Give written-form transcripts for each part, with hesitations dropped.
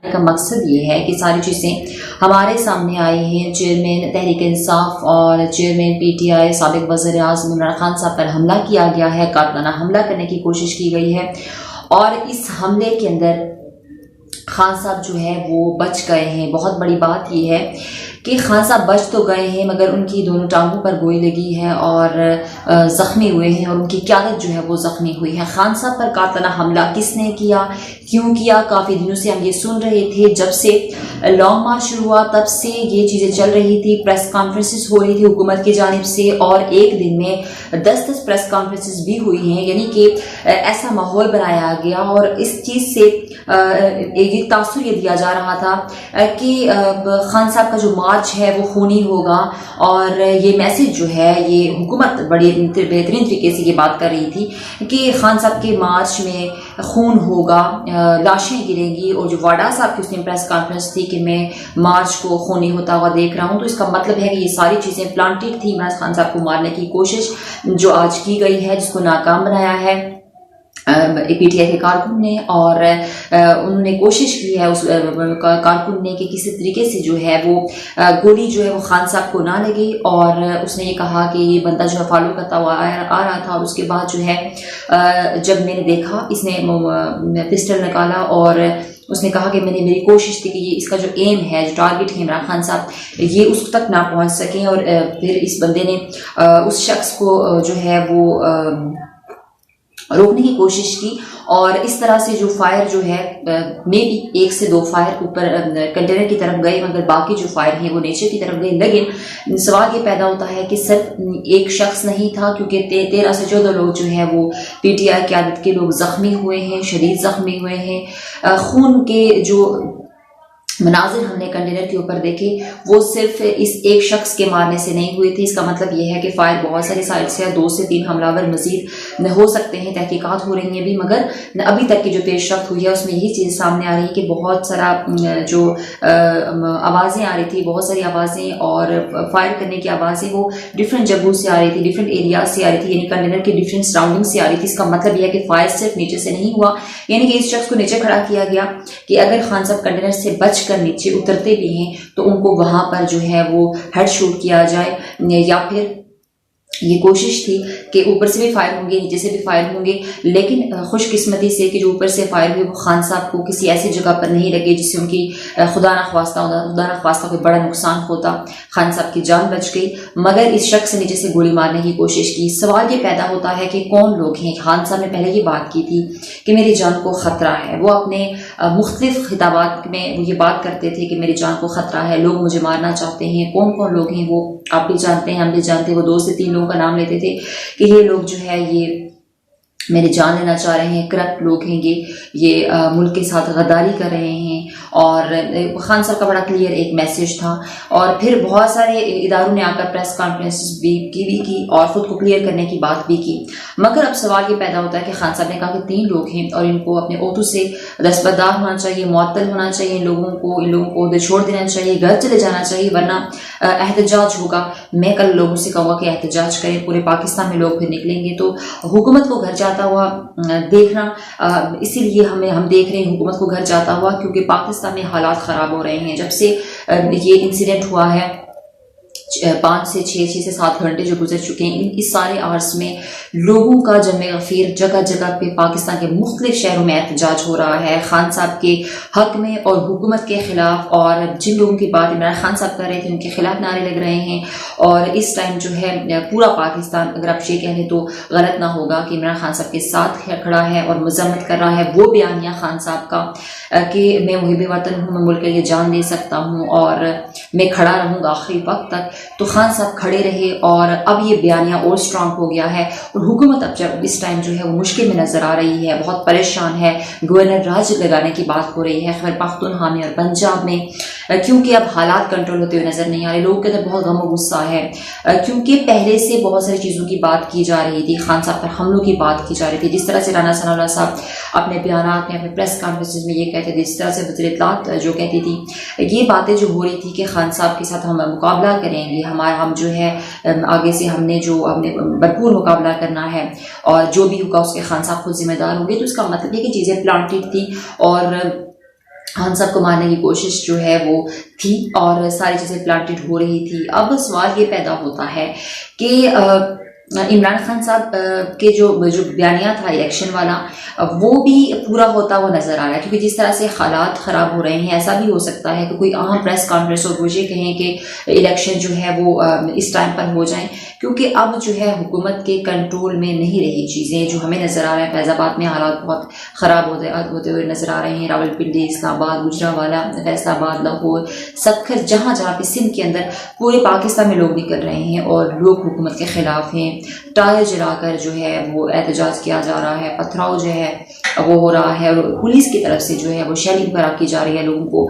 का मकसद ये है कि सारी चीज़ें हमारे सामने आई हैं। चेयरमैन तहरीक इंसाफ और चेयरमैन पीटीआई साबिक वज़ीर आज़म इमरान खान साहब पर हमला किया गया है, कातिलाना हमला करने की कोशिश की गई है और इस हमले के अंदर खान साहब जो है वो बच गए हैं। बहुत बड़ी बात यह है कि खान साहब बच तो गए हैं मगर उनकी दोनों टांगों पर गोली लगी है और ज़ख्मी हुए हैं और उनकी क़यादत जो है वो ज़ख्मी हुई है। खान साहब पर कातिलाना हमला किसने किया, क्यों किया, काफ़ी दिनों से हम ये सुन रहे थे। जब से लॉन्ग मार्च शुरू हुआ तब से ये चीज़ें चल रही थी, प्रेस कॉन्फ्रेंसेस हो रही थी हुकूमत की जानिब से और एक दिन में 10-10 प्रेस कॉन्फ्रेंसेस भी हुई हैं। यानी कि ऐसा माहौल बनाया गया और इस चीज़ से ये तासुर ये दिया जा रहा था कि खान साहब का जो मार्च है वो खूनी होगा और ये मैसेज जो है ये हुकूमत बड़ी बेहतरीन तरीके से ये बात कर रही थी कि खान साहब के मार्च में खून होगा, लाशें गिरेंगी। और जो वाडा साहब की उसने प्रेस कॉन्फ्रेंस थी कि मैं मार्च को खूनी होता हुआ देख रहा हूँ, तो इसका मतलब है कि ये सारी चीज़ें प्लांटेड थी। इमरान खान साहब को मारने की कोशिश जो आज की गई है, जिसको नाकाम बनाया है पीटीआई के कारकुन ने और उन्होंने कोशिश की है उस कारकुन ने कि किसी तरीके से जो है वो गोली जो है वो खान साहब को ना लगे। और उसने ये कहा कि ये बंदा जो है फॉलो करता हुआ आ रहा था और उसके बाद जो है जब मैंने देखा इसने पिस्टल निकाला और उसने कहा कि मेरी कोशिश थी कि ये इसका जो एम है, जो टारगेट है इमरान खान साहब, ये उस तक ना पहुंच सके। और फिर इस बंदे ने उस शख्स को जो है वो रोकने की कोशिश की और इस तरह से जो फायर जो है मे भी 1 से 2 फायर ऊपर कंटेनर की तरफ गए मगर बाकी जो फायर हैं वो नीचे की तरफ गए। लेकिन सवाल ये पैदा होता है कि सिर्फ एक शख्स नहीं था, क्योंकि 13 से 14 लोग जो है वो पीटीआई क़यादत के लोग जख्मी हुए हैं, शदीद जख्मी हुए हैं। खून के जो मनाजिर हमने कंटेनर के ऊपर देखे वो सिर्फ इस एक शख्स के मारने से नहीं हुए थे। इसका मतलब यह है कि फायर बहुत सारी साइड से 2 से 3 हमलावर मजीद हो सकते हैं। तहकीकात हो रही हैं भी, मगर अभी तक की जो पेशरफ्त हुई है उसमें यही चीज़ सामने आ रही है कि बहुत सारा जो आवाज़ें आ रही थी, बहुत सारी आवाज़ें और फायर करने की आवाज़ें वो डिफरेंट जगहों से आ रही थी, डिफरेंट एरियाज से आ रही थी, यानी कंटेनर के डिफरेंट सराउंडिंग से आ रही थी। इसका मतलब यह है कि फायर सिर्फ नीचे से नहीं हुआ, यानी कि इस शख्स को नीचे खड़ा किया गया कि अगर खान साहब कंटेनर से बच कर नीचे उतरते भी हैं तो उनको वहां पर जो है वो हेड शूट किया जाए, या फिर ये कोशिश थी कि ऊपर से भी फायर होंगे, नीचे से भी फायर होंगे। लेकिन खुशकिस्मती से कि जो ऊपर से फायर हुए वो खान साहब को किसी ऐसी जगह पर नहीं लगे जिससे उनकी खुदा न ख्वास्ता कोई बड़ा नुकसान होता। खान साहब की जान बच गई, मगर इस शख्स ने नीचे से गोली मारने की कोशिश की। सवाल ये पैदा होता है कि कौन लोग हैं। खान साहब ने पहले ये बात की थी कि मेरी जान को खतरा है। वो अपने मुख्तलिफ खिताबात में वो ये बात करते थे कि मेरी जान को खतरा है, लोग मुझे मारना चाहते हैं। कौन कौन लोग हैं वो आप भी जानते हैं, हम भी जानते हैं। वो 2 से 3 लोगों का नाम लेते थे कि ये लोग जो है ये मेरी जान लेना चाह रहे हैं, करप्ट लोग हैं, ये मुल्क के साथ गद्दारी कर रहे हैं। और खान साहब का बड़ा क्लियर एक मैसेज था। और फिर बहुत सारे इदारों ने आकर प्रेस कॉन्फ्रेंस भी की और ख़ुद को क्लियर करने की बात भी की। मगर अब सवाल ये पैदा होता है कि खान साहब ने कहा कि 3 लोग हैं और इनको अपने ओहदों से दस्तबरदार होना चाहिए, मुअत्तल होना चाहिए, इन लोगों को ओहदे छोड़ देना चाहिए, घर चले जाना चाहिए, वरना एहतजाज होगा। मैं कल लोगों से कहूँगा कि एहतजाज करें, पूरे पाकिस्तान में लोग फिर निकलेंगे। तो हुकूमत को घर जाता हुआ देखना, इसीलिए हम देख रहे हैं हुकूमत को घर जाता हुआ, क्योंकि पाकिस्तान में हालात ख़राब हो रहे हैं। जब से ये इंसिडेंट हुआ है 5 से 7 घंटे जो गुजर चुके हैं, इस सारे आवर्स में लोगों का जमे गफीर जगह जगह पे पाकिस्तान के मुख्तलिफ शहरों में एहतजाज हो रहा है खान साहब के हक में और हुकूमत के खिलाफ। और जिन लोगों की बात इमरान खान साहब कर रहे थे उनके खिलाफ नारे लग रहे हैं। और इस टाइम जो है पूरा पाकिस्तान, अगर आप ये कह लें तो गलत ना होगा, कि इमरान खान साहब के साथ खड़ा है और मजम्मत कर रहा है। वो बयानिया खान साहब का कि मैं मुहिब वतन हूँ, मैं मुल्क के लिए जान दे सकता हूँ और मैं खड़ा रहूँगा आखिरी वक्त तक। तो खान साहब खड़े रहे और अब ये बयानिया और स्ट्रांग हो गया है। और हुकूमत अब जब इस टाइम जो है वो मुश्किल में नजर आ रही है, बहुत परेशान है। गवर्नर राज लगाने की बात हो रही है खैबर पख्तूनख्वा में और पंजाब में, क्योंकि अब हालात कंट्रोल होते हुए नजर नहीं आ रहे। लोगों के अंदर बहुत गम और गुस्सा है, क्योंकि पहले से बहुत सारी चीज़ों की बात की जा रही थी, खान साहब पर हमलों की बात की जा रही थी। जिस तरह से राना सनाउल्लाह साहब अपने बयानात में, अपने प्रेस कॉन्फ्रेंस में ये कहते थे, जिस तरह से वज़ीर इत्तलात जो कहती थी, ये बातें जो हो रही थी कि खान साहब के साथ हम मुकाबला करेंगे, हम जो है आगे से हमने भरपूर मुकाबला करना है और जो भी होगा उसके खान साहब खुद जिम्मेदार होंगे। तो इसका मतलब है कि चीज़ें प्लांटेड थी और हम सबको मारने की कोशिश जो है वो थी और सारी चीज़ें प्लांटेड हो रही थी। अब सवाल ये पैदा होता है कि इमरान खान साहब के जो बयानिया था इलेक्शन वाला, वो भी पूरा होता हुआ नजर आ रहा है, क्योंकि जिस तरह से हालात ख़राब हो रहे हैं ऐसा भी हो सकता है कि कोई अहम प्रेस कॉन्फ्रेंस और वो ये कहें कि इलेक्शन जो है वो इस टाइम पर हो जाएं, क्योंकि अब जो है हुकूमत के कंट्रोल में नहीं रही चीज़ें। जो हमें नज़र आ रहा है फैज़ाबाद में हालात बहुत ख़राब होते हुए नज़र आ रहे हैं, रावलपिंडी, इस्लामाबाद, गुजरांवाला, फैसलाबाद, लाहौर, सखर, जहाँ जहाँ पे सिंध के अंदर पूरे पाकिस्तान में लोग निकल रहे हैं और लोग हुकूमत के ख़िलाफ़ हैं। टायर जलाकर जो है वो एहतजाज किया जा रहा है, पथराव जो है वो हो रहा है, और पुलिस की तरफ से जो है वो शेलिंग पर की जा रही है, लोगों को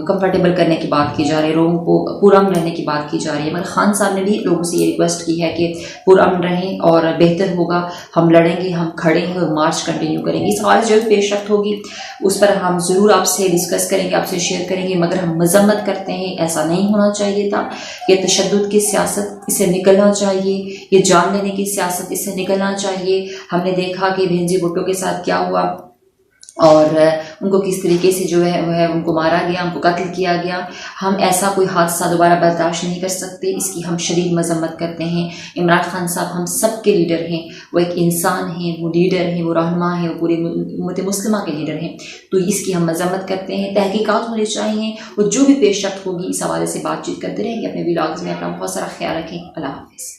कंफर्टेबल करने की बात की जा रही है, लोगों को पुरअमन रहने की बात की जा रही है। मगर खान साहब ने भी लोगों से ये रिक्वेस्ट की है कि पुरअमन रहें और बेहतर होगा, हम लड़ेंगे, हम खड़े हैं और मार्च कंटिन्यू करेंगे। इस हवाले से जो पेशरफ्त होगी उस पर हम ज़रूर आपसे डिस्कस करेंगे, आपसे शेयर करेंगे, मगर हम मजम्मत करते हैं ऐसा नहीं होना चाहिए था। ये तशद्दुद की सियासत, इससे निकलना चाहिए, ये जान लेने की सियासत, इससे निकलना चाहिए। हमने देखा कि बेनज़ीर भुट्टो के साथ क्या हुआ और उनको किस तरीके से जो है उनको मारा गया, उनको कत्ल किया गया। हम ऐसा कोई हादसा दोबारा बर्दाश्त नहीं कर सकते, इसकी हम शदीद मजम्मत करते हैं। इमरान खान साहब हम सब के लीडर हैं, वो एक इंसान हैं, वो लीडर हैं, वो रहनुमा हैं, वो पूरे उम्मत मुस्लिमा के लीडर हैं, तो इसकी हम मजम्मत करते हैं। तहकीकात होनी चाहिए और जो भी पेशरफ्त होगी इस हवाले से बातचीत करते रहेंगे। अपने व्लॉग्स में अपना बहुत सारा ख्याल रखें। अल्लाह हाफिज़।